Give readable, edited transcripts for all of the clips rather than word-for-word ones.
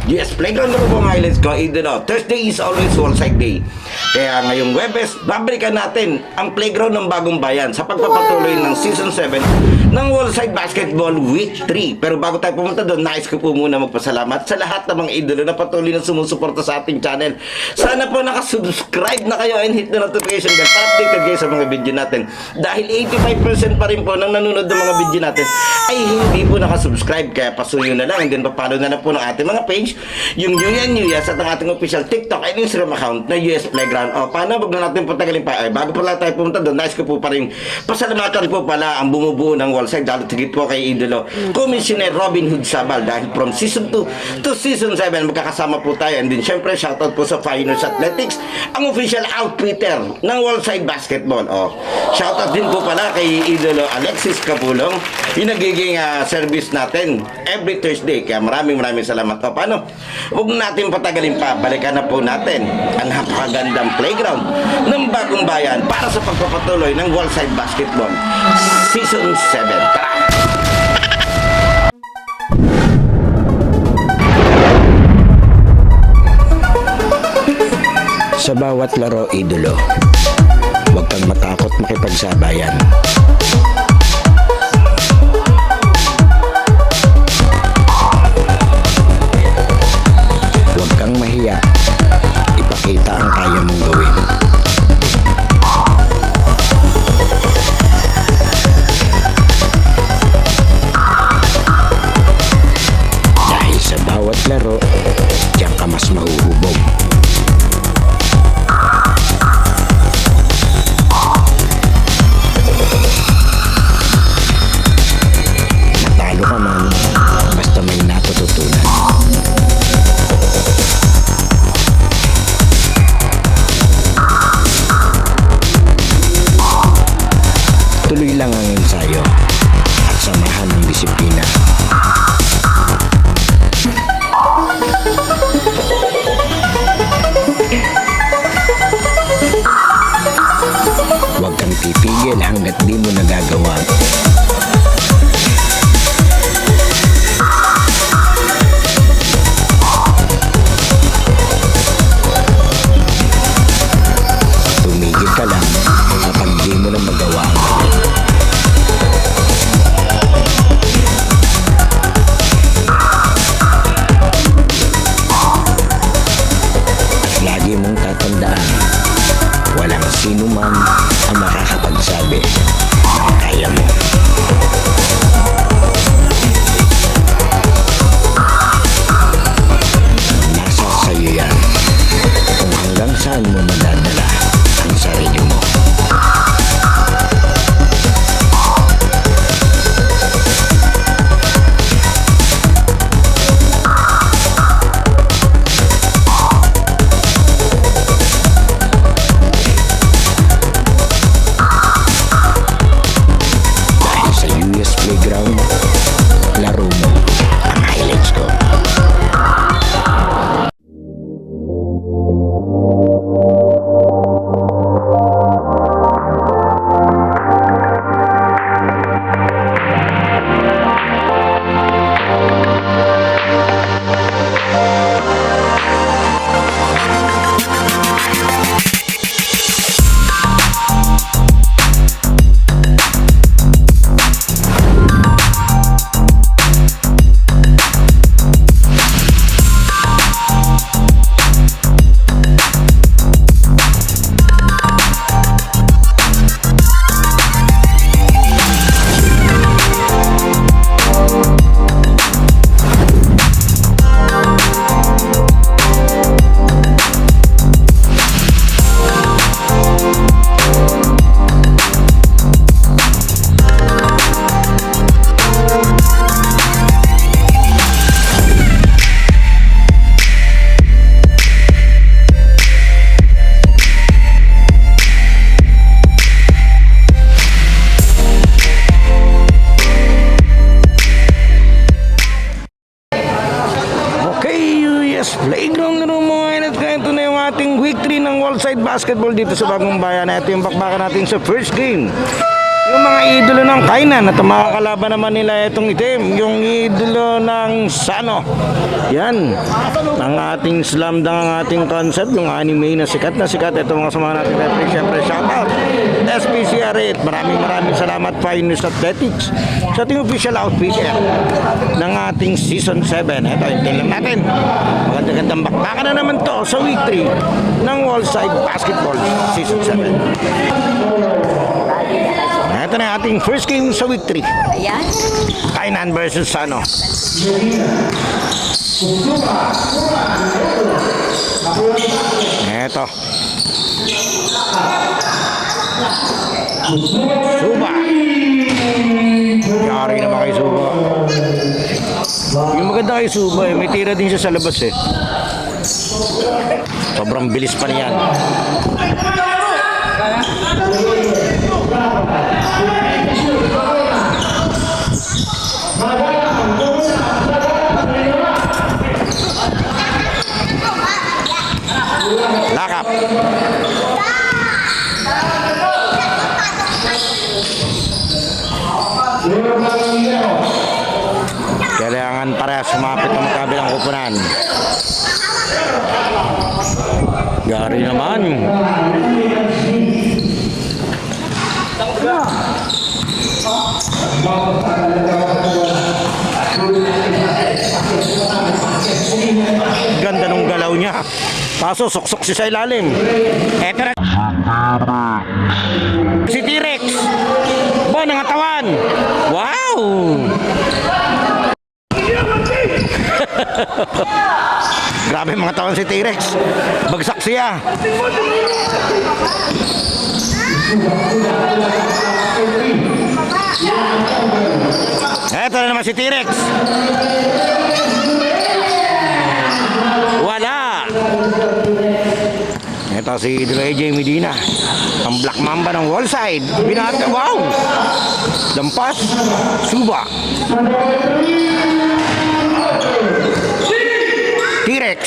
Yes, playground na po mga highlights ko. Thursday is always Wallside Day. Kaya ngayong Webes, babalikan natin ang playground ng Bagong Bayan sa pagpapatuloy ng Season 7 ng Wallside Basketball Week 3. Pero bago tayo pumunta doon, nais ko po muna magpasalamat sa lahat ng mga idolo na patuloy na sumusuporta sa ating channel. Sana po nakasubscribe na kayo and hit the notification bell para updated kayo sa mga video natin. Dahil 85% pa rin po ng nanonood ng mga video natin ay hindi po nakasubscribe. Kaya pasuyo na lang and then papalo na lang po ng ating mga page, yung New Year at ang ating official TikTok and Instagram account na US Playground. O paano, wag na natin patagalin pa. Bago pala tayo pumunta doon, nais ko po pa rin pasalamatan po pala ang bumubuo ng Wallside, lalo tigit po kay idolo Commissioner Robin Hood Sabal, dahil from Season 2 to Season 7 magkakasama po tayo. And then syempre shoutout po sa Finers Athletics, ang official outfitter ng Wallside Basketball. Shoutout din po pala kay idolo Alexis Capulong, yung nagiging service natin every Thursday. Kaya maraming salamat. Paano? Huwag natin patagalin pa. Balikan na po natin ang napakagandang playground ng Bagong Bayan para sa pagpapatuloy ng Wallside Basketball Season 7. Tara! Sa bawat laro, idolo, huwag kang matakot makipagsabayan. Huwag kang mahiya. Ipakita ang kaya mong gawin. Dahil sa bawat laro, diyan ka mas mahuhubog. Natalo ka man, basta may natututunan. Tuloy lang ang ensayo at samahan ng disiplina. Huwag kang titigil hanggat di mo nagagawa. Tumigil ka lang kapag di mo na magawa. Lagi mong tatandaan, walang sino man ang makakapagsabi na kaya mo. Nasa sayo yan kung hanggang saan mo madadala ang sarili mo. Playground, laro mo ang highlights ko. Playground na mga inat. Ito na yung ating week 3 ng Wallside Basketball dito sa Bagong Bayan. Ito yung bakbakan natin sa first game Yung mga idolo ng kainan at makakalaban naman nila itong itim, yung idolo ng Sano. Yan, ang ating slam dunk, ang ating concept, yung anime na sikat. Ito mga samahan natin referee, syempre shoutout SPCR8. Maraming salamat Pioneers Athletics sa ating official outfitter ng ating season 7. Ito, hintayin lang natin. Magandang bakbakan na naman to sa week 3 ng Wallside Basketball season 7. Ito na ating first game sa week 3. Ayan. Kainan versus Sano. Ito. Suba. Yari naman kay Suba. Yung maganda kay Suba may tira din siya sa labas Sobrang bilis pa niyan. Lakap. Kailangan para sumapit ng magkabilang kupunan. Gari naman. Ganda nung galaw niya. Kaso suksok siya sa ilalim. Eto na. Si T-Rex. Ba, nangatawan. Wow! Grabe mga tawan si T-Rex. Bagsak siya. Eto na naman si T-Rex. Wala. Ito si AJ Medina, ang Black Mamba ng Wallside. Binata, wow! Lampas, Suba. T-Rex.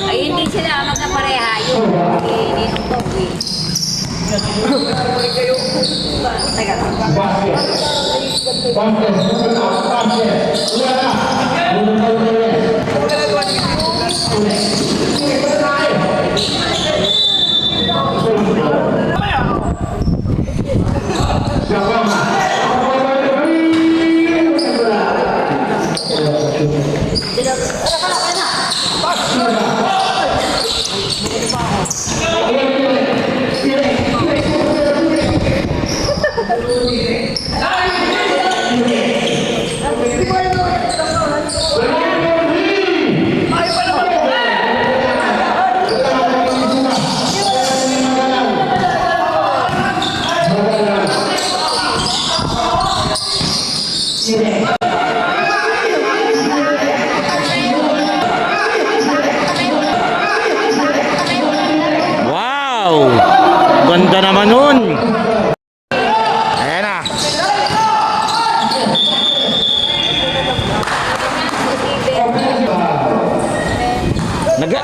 Ay, hindi sila magkapareha. Yung ninong Teka. Wow! Ganda naman nun. Ayan na. Naga.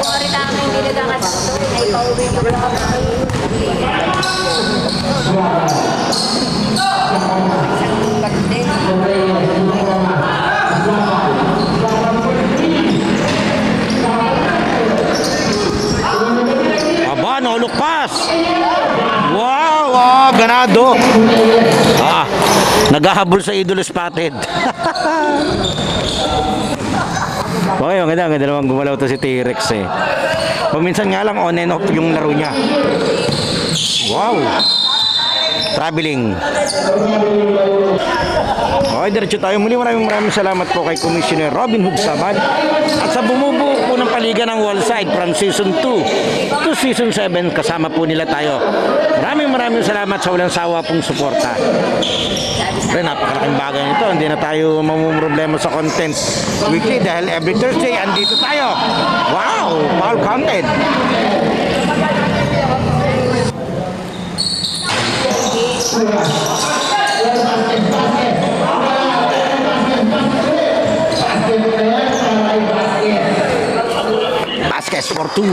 Kung rin namin hindi nagkakasundo, ay pauwi ko lang isang bagde. Aba, nolukpas. Wow, oh, ganado. Naghahabol sa idolo spotted. Okay, maganda naman gumalaw to si T-Rex Paminsan nga lang on and off yung laro niya. Wow. Traveling. Okay, diretso tayo muli. Maraming salamat po kay Commissioner Robin Hood Sabad at sa bumubuo po ng paliga ng Wallside from Season 2 to Season 7. Kasama po nila tayo. Maraming salamat sa walang sawa pong suporta. Pero napakalaking bagay nito. Hindi na tayo mamumroblema sa content weekly dahil every Thursday andito tayo. Wow! Foul content. Basket for 2.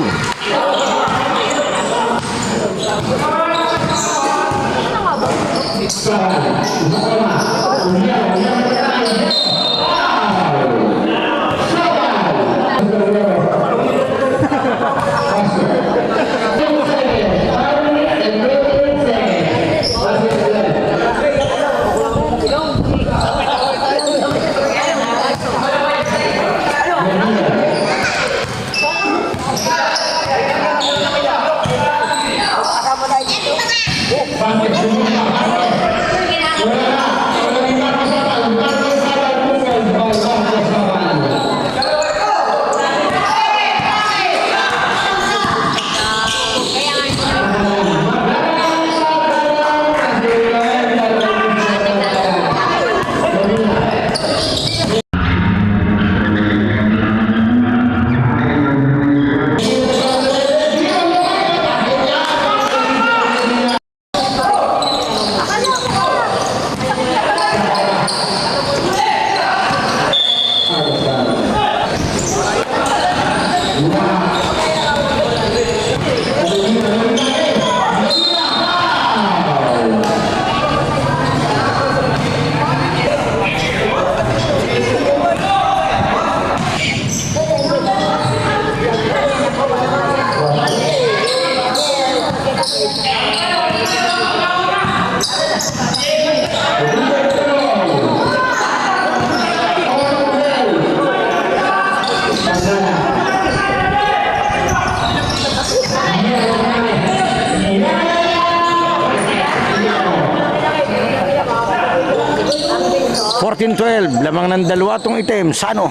14-12, lamang ng dalawa tong item. Sano?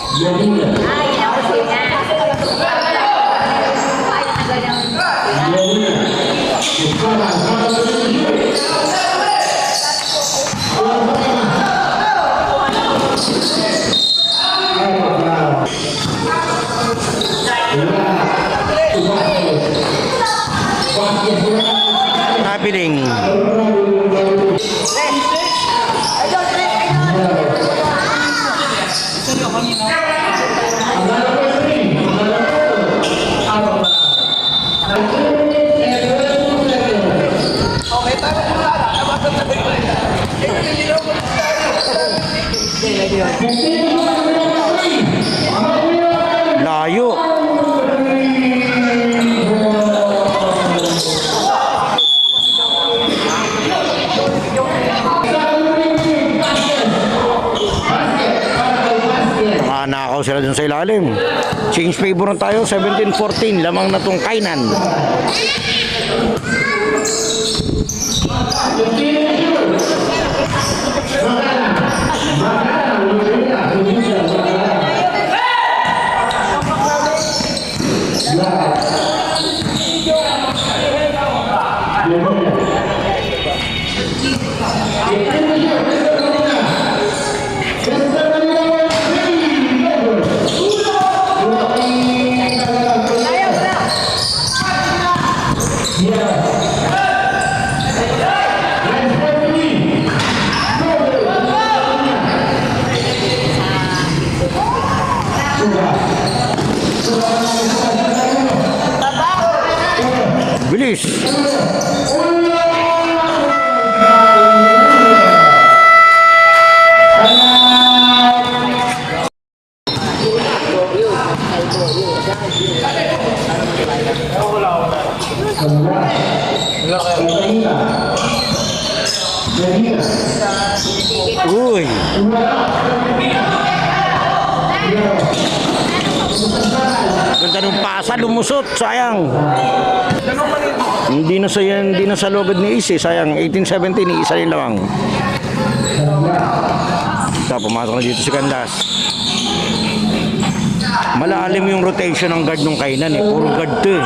Happening. Layo. Nakaw sila dun sa ilalim. Change favor na tayo. 17-14. Lamang na tong kainan. Bilis. Uy. Ganda ng pasa, lumusot, sayang. Hindi na sa logod ni Isi, sayang. 18-17 ni isa rin lamang. Ito, pumasok na dito si Candas. Malalim yung rotation ng guard ng kainan eh. Puro guard to eh.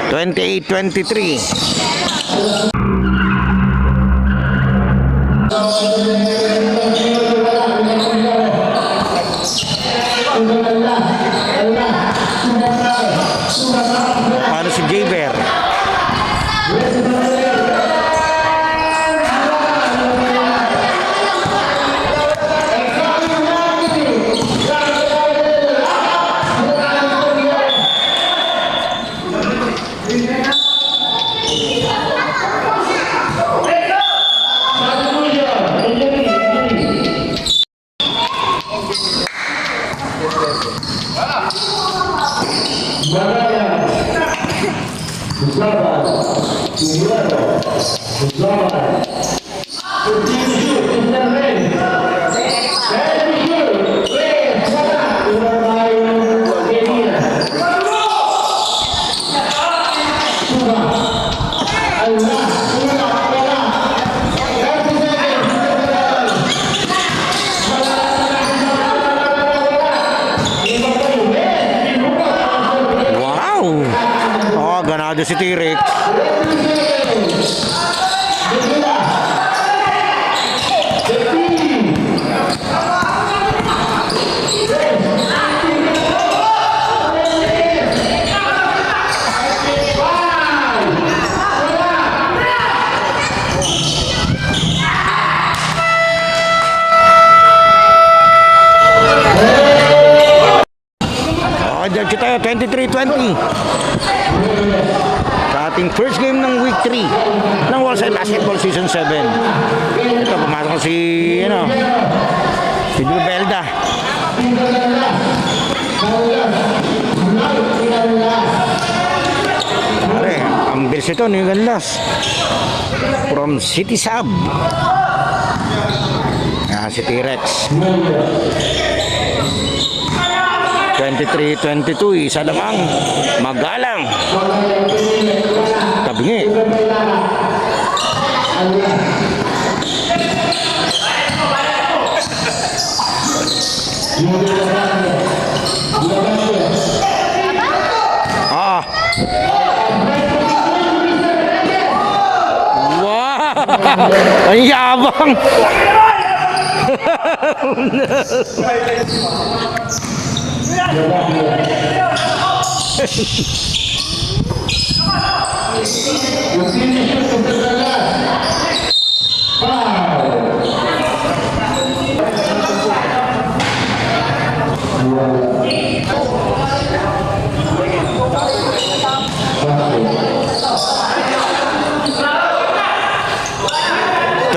Twenty-eight, 23. Paano si Jaber? Wow! Oh, ganado si T-Rex. Okay, diretso tayo, 23-20. Sa ating first game ng week 3 ng Wallside Basketball Season 7. Ito, pumasok si, si Belda. Pare, ang bilis ito, Nuegan Las. From City Sub. Yan, si T-Rex. 23-22, isa lamang magalang tabingi. Ah. Wow! Ang yabang!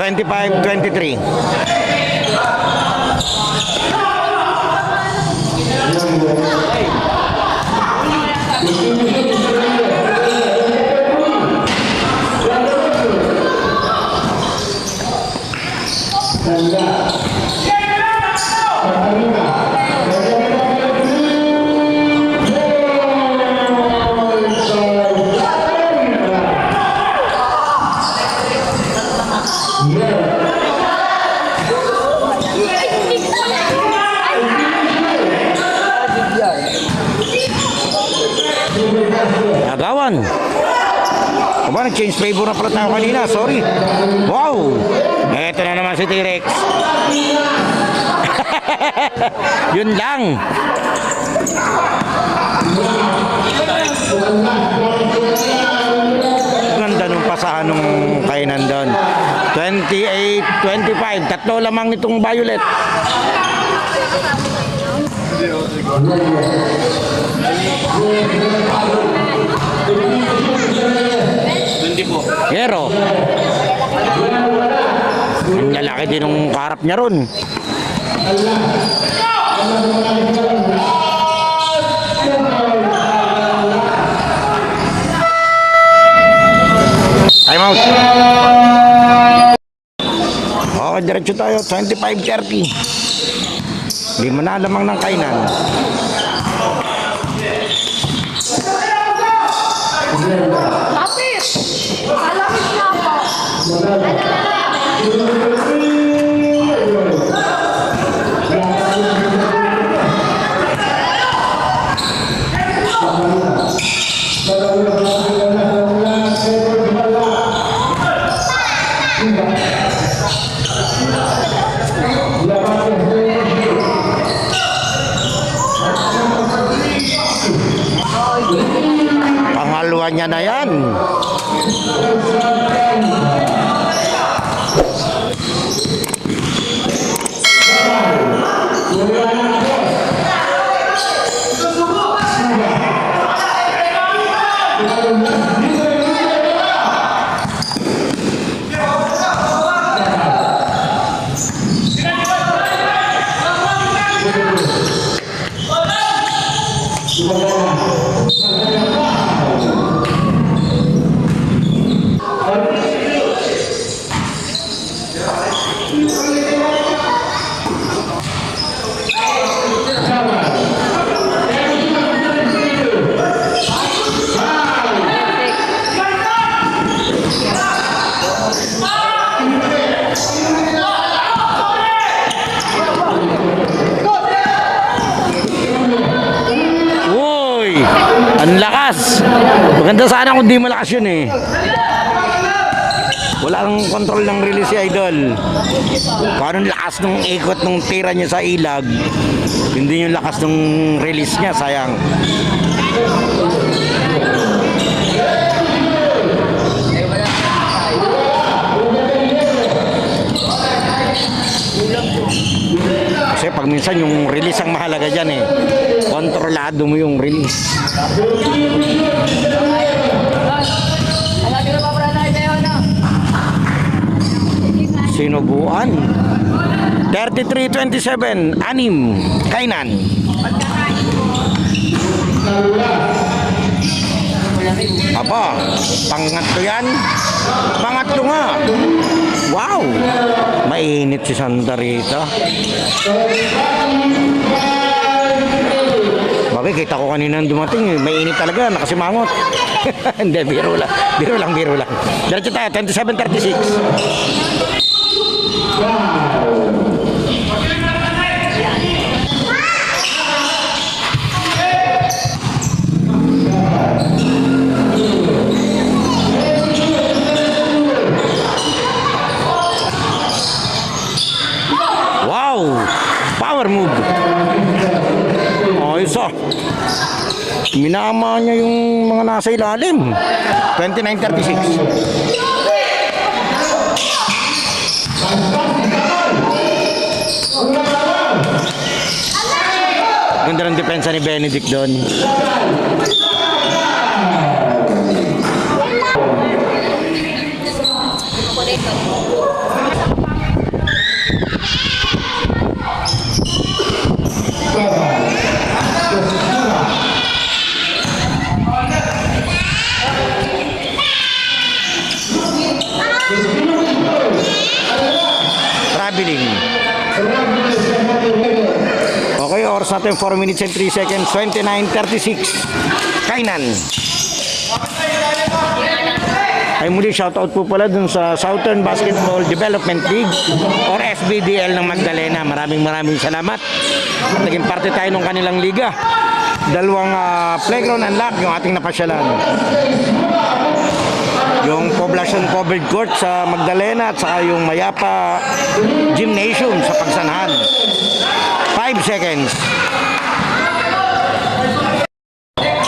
Twenty-five, 23. Agawan. Aba, nag-change flavor na pala tayo kanina. Sorry. Wow! Eto na naman si T-Rex. Yun lang. Ganda nung pasahan nung kainan doon. 28-25. Tatlo lamang itong Violet. Pero ang lalaki din ng karap niya ron. Time out. Okay, diretso tayo. 25-30. Lima na lamang ng kainan. Lapit! Malapit na ako. Pangalawa niya na yan. Uy! Ang lakas! Maganda sana kung di malakas yun eh. Wala kang control ng release si Idol. Parang lakas ng ikot ng tira niya sa ilag. Hindi yung lakas ng release niya, sayang. Kasi pag minsan yung release ang mahalaga dyan eh. Kontrolado mo yung release. Sinubuan. 33-27, anim, kainan. Apa, pangatlo yan? Pangatlo nga. Wow, mainit si Santa Rita. Bakit kita ko kanina dumating, mainit talaga, nakasimangot. Hindi, biro lang. Biro lang. Diretso tayo, 27-36. Wow! Power move! Ayos ah! Minama niya yung mga nasa ilalim. 29-36. Ganda ng depensa ni Benedict doon. Traveling. Okay, oras natin 4 minutes and 3 seconds, 29:36. Kainan. Ay muli, shoutout po pala dun sa Southern Basketball Development League or SBDL ng Magdalena. Maraming salamat. At naging parte tayo ng kanilang liga. Dalawang playground unlock yung ating napasyalan. Yung poblacion covered court sa Magdalena at saka yung Mayapa Gymnasium sa Pagsanhan. 5 seconds.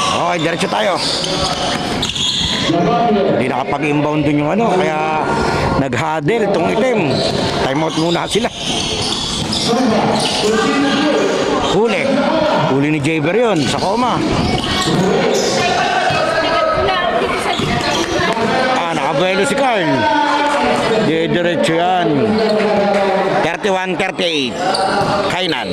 Okay, diretso tayo. Hindi nakapag-inbound dun yung ano, kaya nag-huddle tong itim. Time out muna sila. Huli ni Jaber yun sa koma. Nakabuelo si Carl. Diretso yan. 31-38. Kainan.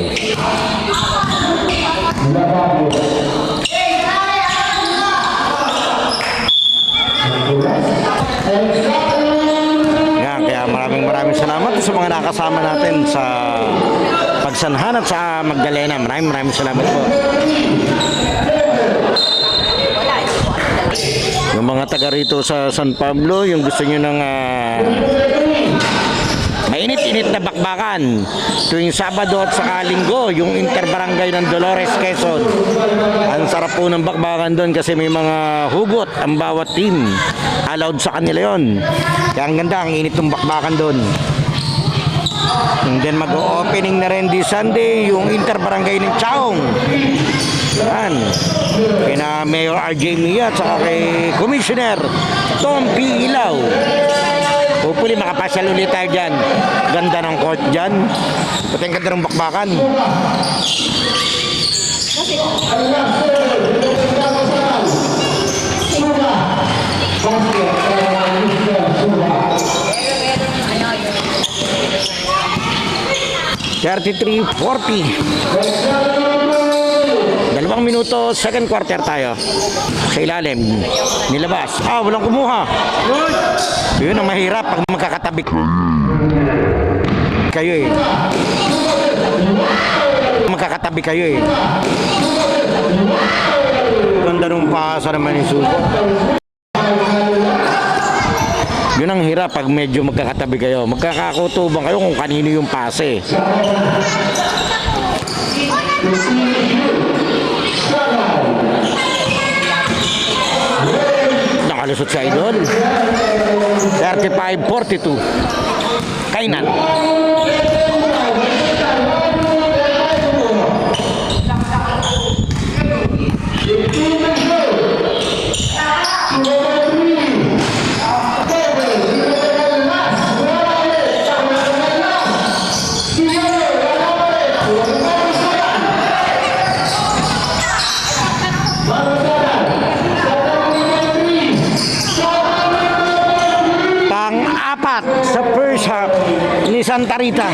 Yan, kaya maraming salamat sa mga nakasama natin sa Pagsanhan at sa Magdalena. Maraming salamat po. Yung mga taga rito sa San Pablo, yung gusto nyo ng mainit-init na bakbakan tuwing Sabado at saka Linggo, yung interbarangay ng Dolores, Quezon. Ang sarap po ng bakbakan doon kasi may mga hugot ang bawat team. Allowed sa kanila yon. Kaya ang ganda, ang init ng bakbakan doon. And then mag-opening na rin this Sunday yung interbarangay ng Chaong. Yan. Kina Mayor RJ Mia at saka kay Commissioner Tom P. Ilaw. Hopefully makapasyal ulit tayo dyan. Ganda ng court dyan. Pati ang ganda ng bakbakan. $33-40. 2 minuto, second quarter tayo. Sa ilalim. Nilabas. Walang kumuha. Yun ang mahirap pag magkakatabi kayo eh. Magkakatabi kayo eh. Ganda nung pasa naman yung suko. Yun ang hirap pag medyo magkakatabi kayo. Magkakakutuban kayo kung kanino yung pase. Nakalusot sa idol. 35-42. Kainan. Pang-apat sa first half ni Santa Rita.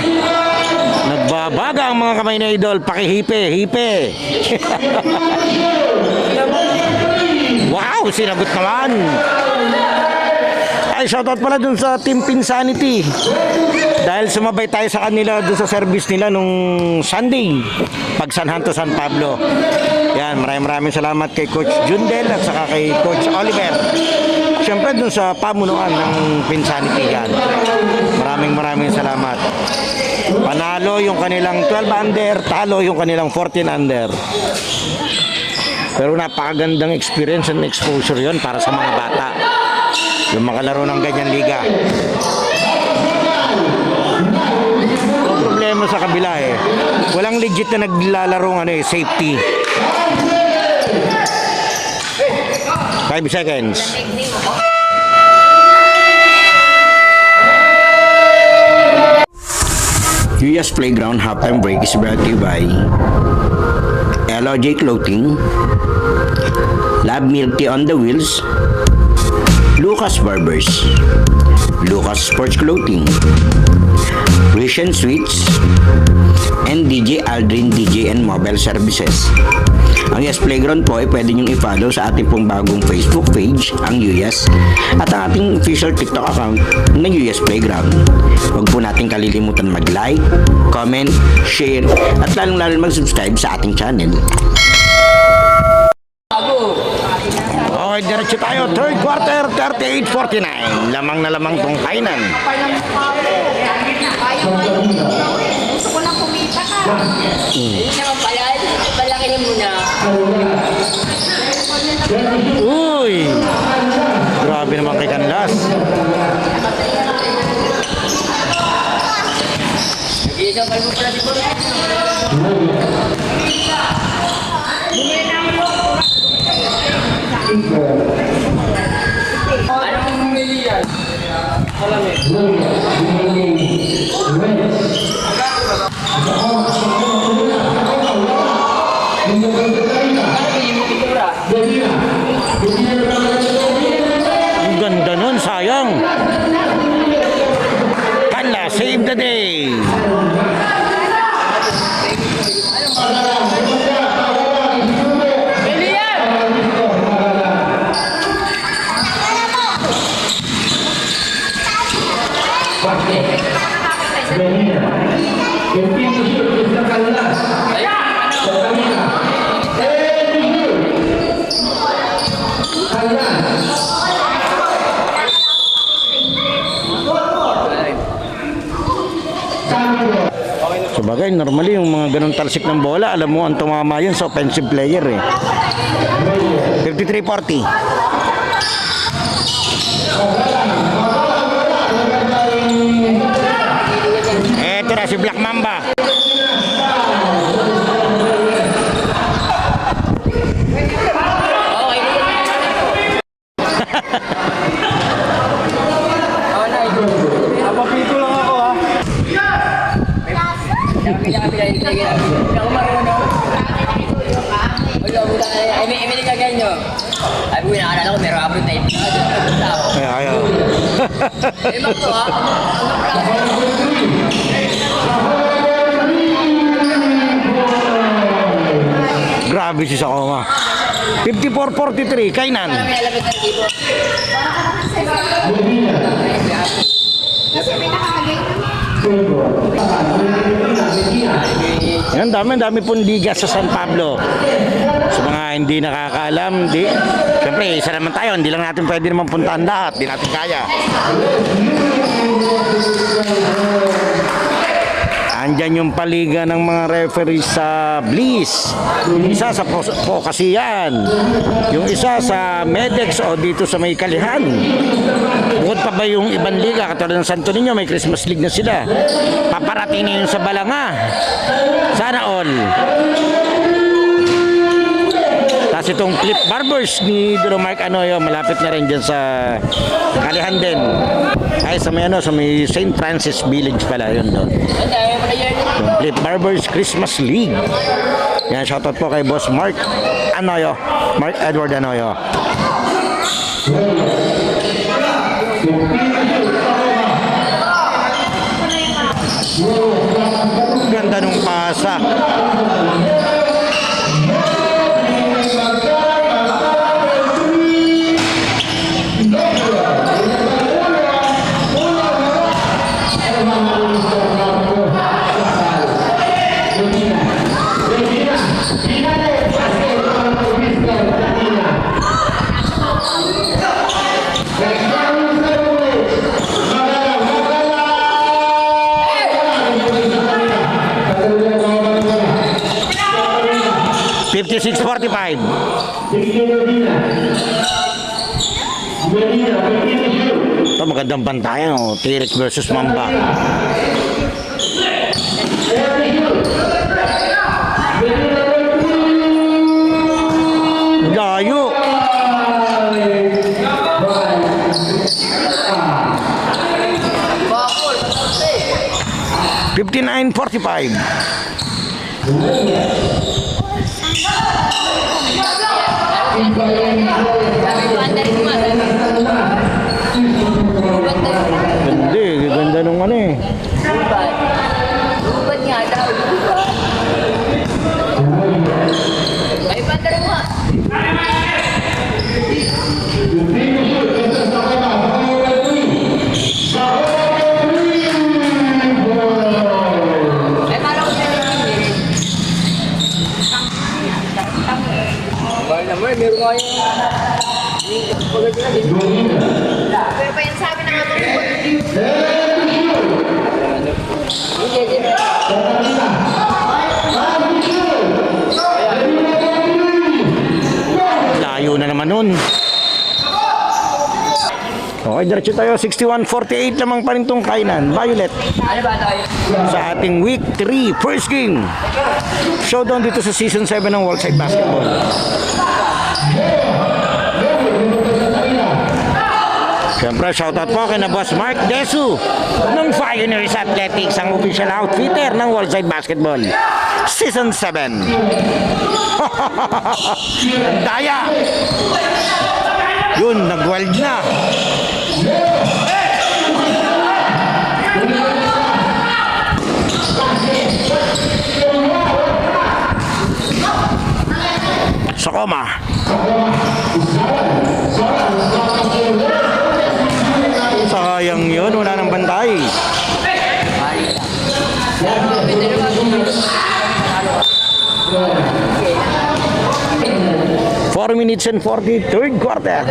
Nagbabaga ang mga kamay na idol. Pakihipe-hipe. Wow, sinagot naman. Ay, shoutout pala dun sa Team Pinsanity. Dahil sumabay tayo sa kanila dun sa service nila nung Sunday. Pag Sanhan to San Pablo. Yan, maraming salamat kay Coach Jundel at saka kay Coach Oliver. Siyempre dun sa pamunuan ng Pinsanity yan. Maraming salamat. Panalo yung kanilang 12 under, talo yung kanilang 14 under. Pero napakagandang experience and exposure yon para sa mga bata. Yung makalaro ng ganyan liga. Ang problema sa kabila walang legit na naglalarong safety. 5 seconds. US Playground halftime break is brought to you by LOJ Clothing, Lab Milk Tea on the Wheels, Lucas Barbers, Lucas Sports Clothing, Christian Sweets, and DJ Aldrin DJ and Mobile Services. Ang US Playground po ay pwede niyong i-follow sa ating pong bagong Facebook page, ang US, at ang ating official TikTok account ng US Playground. Huwag po natin kalilimutan mag-like, comment, share, at lalong-lalo mag-subscribe sa ating channel. Okay, diretso tayo. Third quarter, 38-49. Lamang na lamang tong kainan. Gusto ko lang kumita ka. Hindi naman pala. Malaki niya muna. Uy! Grabe naman kay Canlas. Isang kalbo pala si Boy. Anong bumili yan? Ang ganda nun, sayang. Canlas, save the day. Sabagay, normally yung mga ganong talsik ng bola, alam mo ang tumama yun sa offensive player 53-40. Eto na si Black Mamba. Ako marunong. May nagkaganyo. Sabi ko, nakaalala ko, meron abot na ito. Ayaw. Ito ha. Grabe si Sakoma. 54-43, kainan. May alapit ng tipo. Kasi may nakakagay Yan, dami pong liga sa San Pablo. Sa mga hindi nakakaalam, siyempre, isa naman tayo, hindi lang natin pwede naman puntahan lahat, hindi natin kaya. Andyan yung paliga ng mga referees sa Bliss. Yung isa sa Pokasiyan. Yung isa sa Medex o dito sa may Kalihan. Bukod pa ba yung ibang liga, katulad ng Santo Niño, may Christmas League na sila. Paparating na yun sa Balanga. Sana all. Tapos itong Clip Barbers ni Duro Mark Anoyo, malapit na rin dyan sa Kalihan din. Ay, sa may St. Francis Village pala, yun doon. Yung Clip Barbers Christmas League. Yan, shoutout po kay Boss Mark Anoyo. Mark Edward Anoyo. Ganda nung pasa. $56.45. Ito magandang bantayan, oh. T-Rex versus Mamba. Layo. $59.45. Hindi, ganda nung ano eh. Lubat nga daw. Ay, pandar mo. Ay, parang naman, meron nga yung pero pa yan sabi ng atong Layo na naman nun. Okay, diretso tayo. 61-48 lamang pa rin tong kainan. Violet. ano ba tayo? Sa ating week 3 first game. Showdown dito sa season 7 ng World Side Basketball. Siyempre, shoutout po kay na Boss Mark Desu ng Pioneers Athletics, ang official outfitter ng World Side Basketball Season 7. Ang daya! Yun, nag-weld na. Sakoma. Sayang yun, wala nang bantay. 4 minutes and 40, third quarter.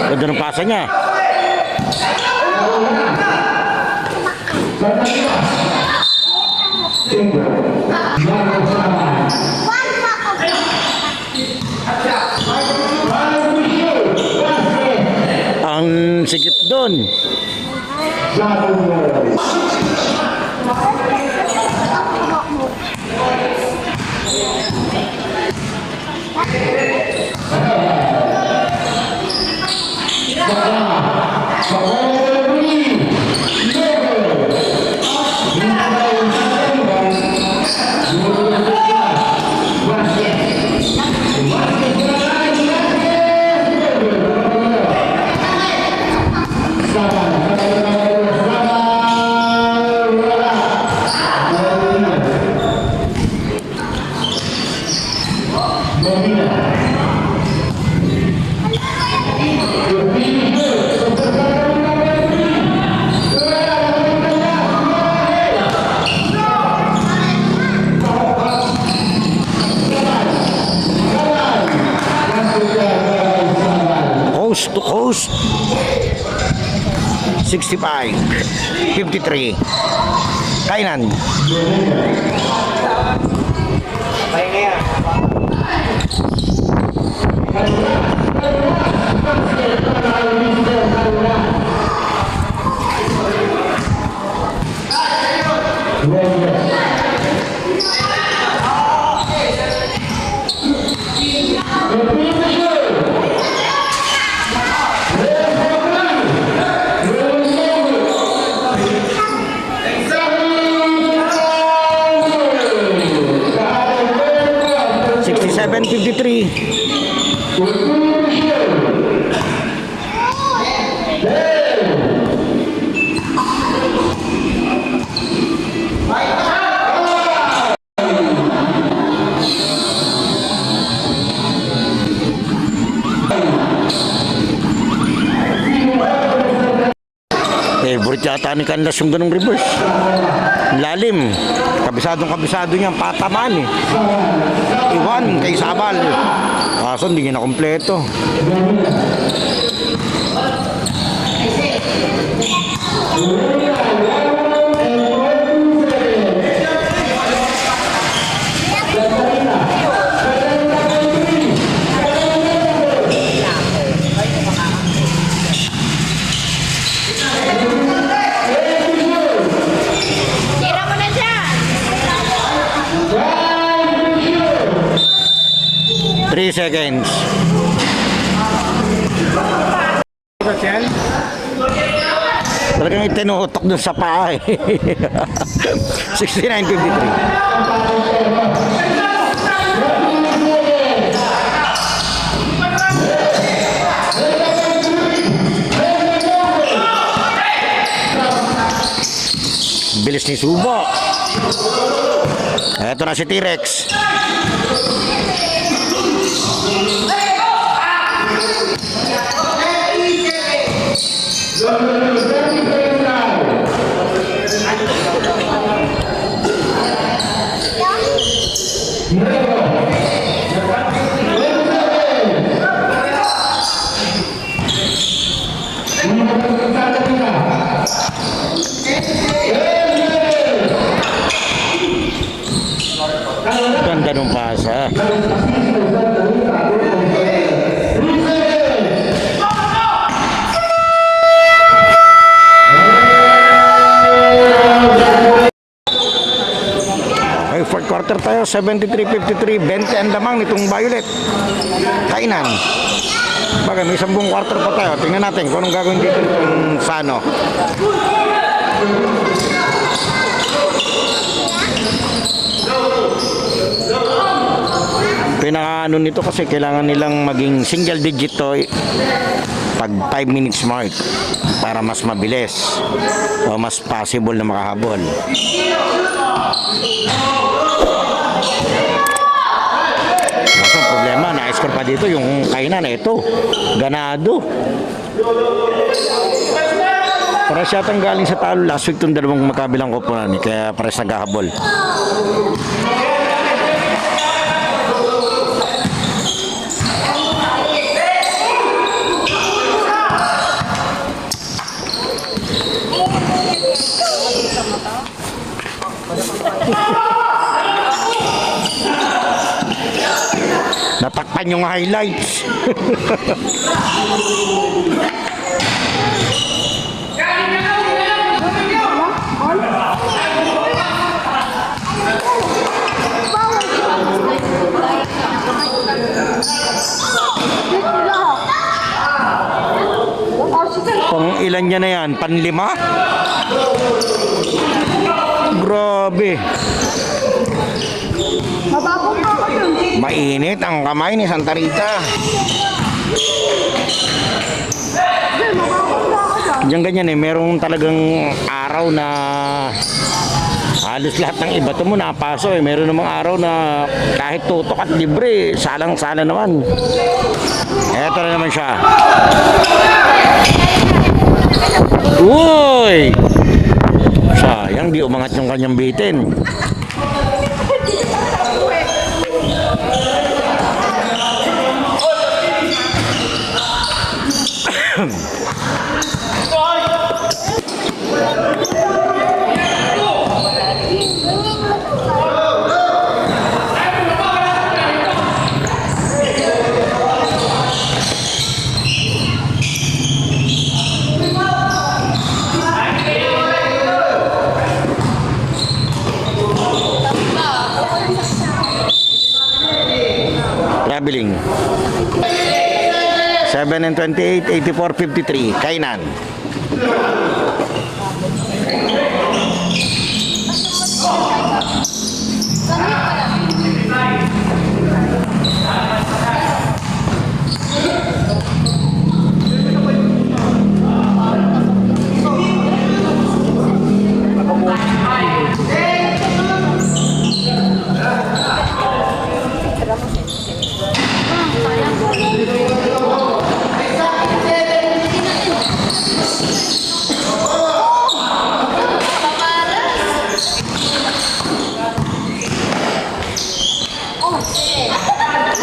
Ganda ng pasa niya. doon. Coast to coast. 65, 53. Kainan. Seven 53. Favorite yata ni Canlas yung ganong reverse. Lalim. Kabisado niya, pataman eh. Iwan kay Sabal. Kaso hindi niya na kompleto. Tira mo na siya. 3 seconds. Talagang itinuutok dun sa paa eh. 69-53. Bilis ni Subo. Eto na si T-Rex. Ganda nung pasa. Okay, fourth quarter tayo, 73-53, 20 ang lamang nitong Violet. Kainan. Bagay, may 10 quarter pa tayo. Tingnan natin kung anong gagawin dito nitong Sano. Pinaka-ano nito kasi kailangan nilang maging single digit to pag 5 minutes mark para mas mabilis o mas possible na makahabol. Kaso problema, na-score pa dito yung Kainan na ito. Ganado. Para siya galing sa talo last week itong dalawang magkabilang koponan kaya para sa naghahabol. Natakpan yung highlights. Ilan niya na yan? Panlima? Grabe. Mababong pa ako dun. Mainit ang kamay ni Santa Rita. Diyan ganyan eh, merong talagang araw na halos lahat ng iba mo napaso eh. Meron namang araw na kahit tutok at libre, salang-sala naman. Eto na naman siya. Uy! Sayang, di umangat yung kanyang bitin. Traveling 7 and 28, 84, 53. Kainan.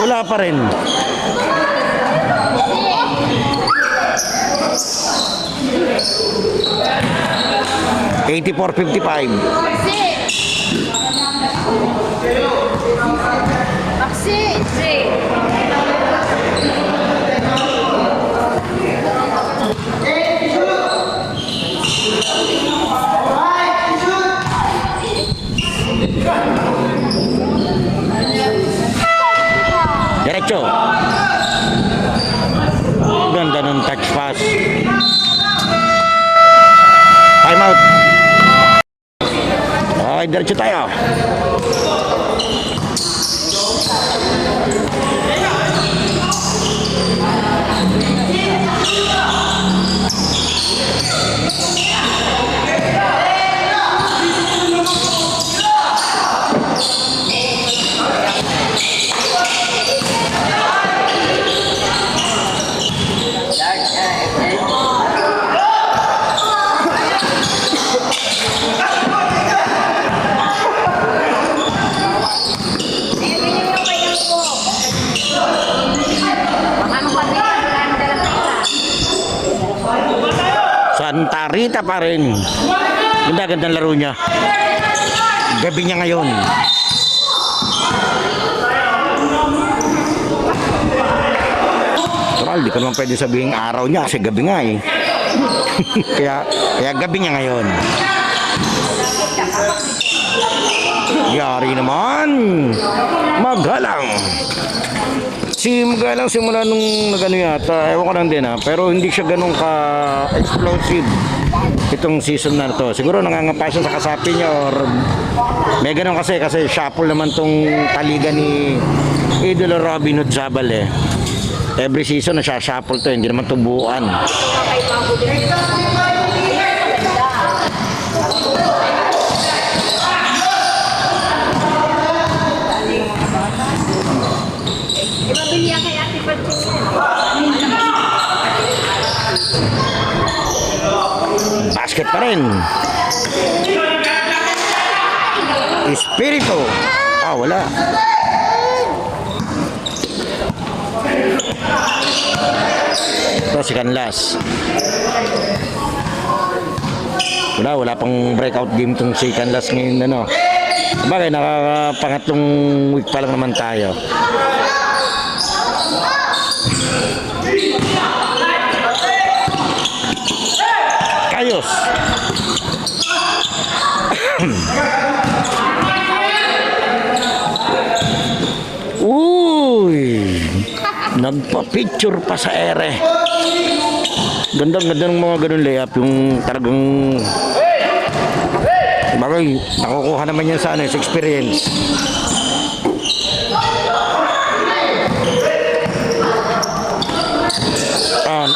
Wala pa rin. $84.55. Diretso. Ganda ng touch pass. Time out. Okay, diretso tayo. Santa Rita pa rin. Ganda-gandang laro niya. Gabi niya ngayon. Toral, di ko naman pwede sabihin araw niya kasi gabi nga eh. kaya gabi niya ngayon. Yari naman. Magalang. Si Magalang simula nung nagano yata, ewan ko lang din pero hindi siya ganun ka-explosive itong season na to. Siguro nangangapa siya sa kasapi niya or may ganun kasi shuffle naman tong taliga ni Idolo Robin Hood Zabal eh. Every season na siya shuffle to, hindi naman to buuan. Basket pa rin. Espiritu. Wala. Ito si Canlas. Wala pang breakout game tong si Canlas ngayon Bagay, nakakapangatlong week pa lang naman tayo. Kayos. Uy, nagpa-picture pa sa ere. Ganda ng mga ganun layup, yung talagang bagay, nakukuha naman yan sa ano, sa experience. Ah,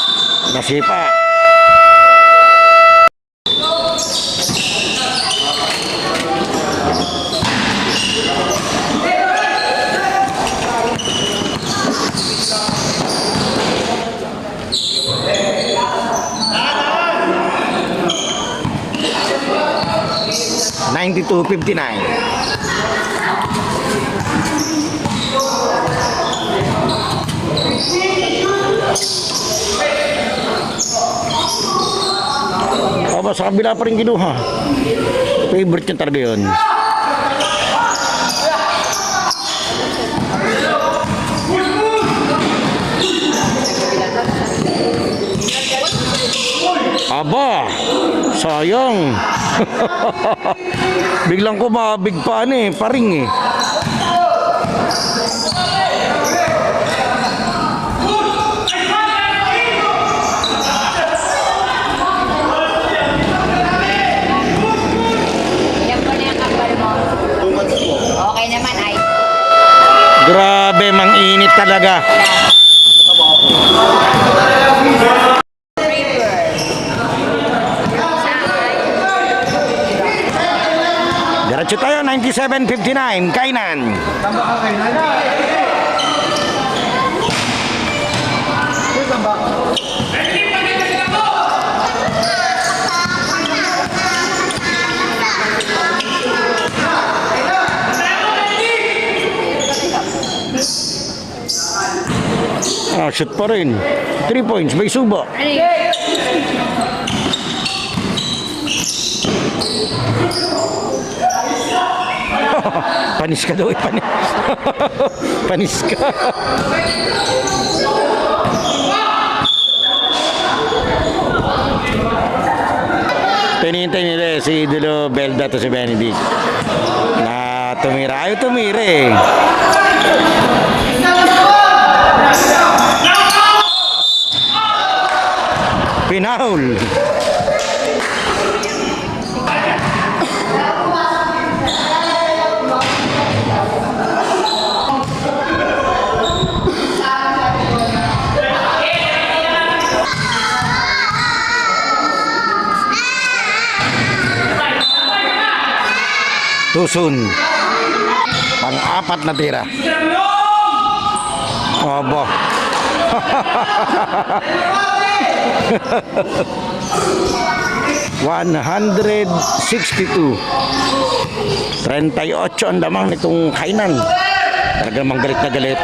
nasipa. $92.59. Aba, sa kabila pa rin kinuha. Favorite niya talaga yun. Aba, sayang. Biglang kumabig pa ano eh, paring eh. Yan po na yung kapal mo. Okay naman ay. Grabe, mang init talaga. Diretso tayo, 97.59, kainan. Ah, shoot pa rin. 3 points, may suba. Panis ka daw eh, panis. Panis ka. Pinintay nila si Idolo Belda to si Benedict. Na tumira. Ayaw tumira eh. Pinahul. Tusun. Pang-apat na tira. Aba. 162. 38 ang lamang nitong kainan. Talagang mang galit na galit.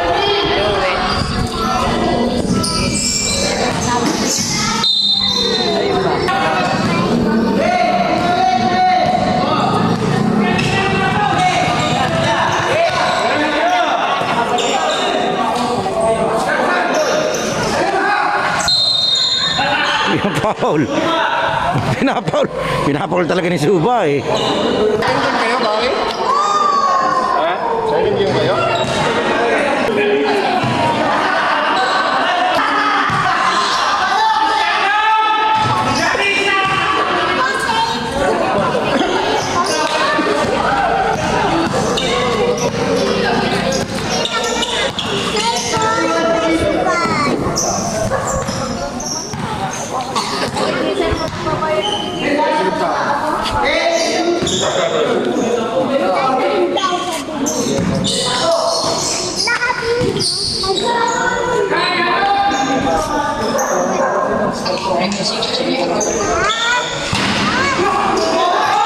Pinapaul. Pinapaul. Pinapaul talaga ni Suba eh. Kayo, bakit? Ha? Silent game kayo?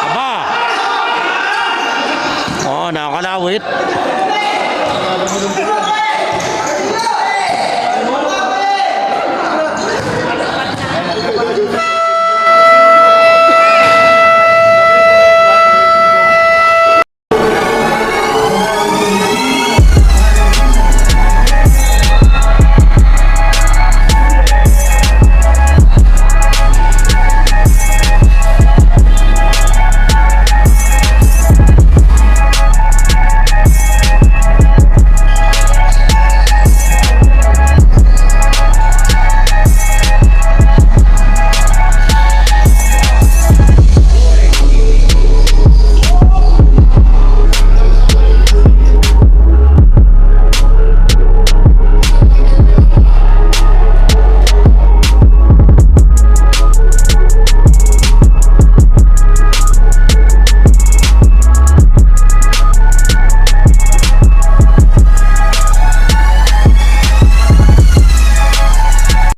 Aba. Oh, nakakalawit.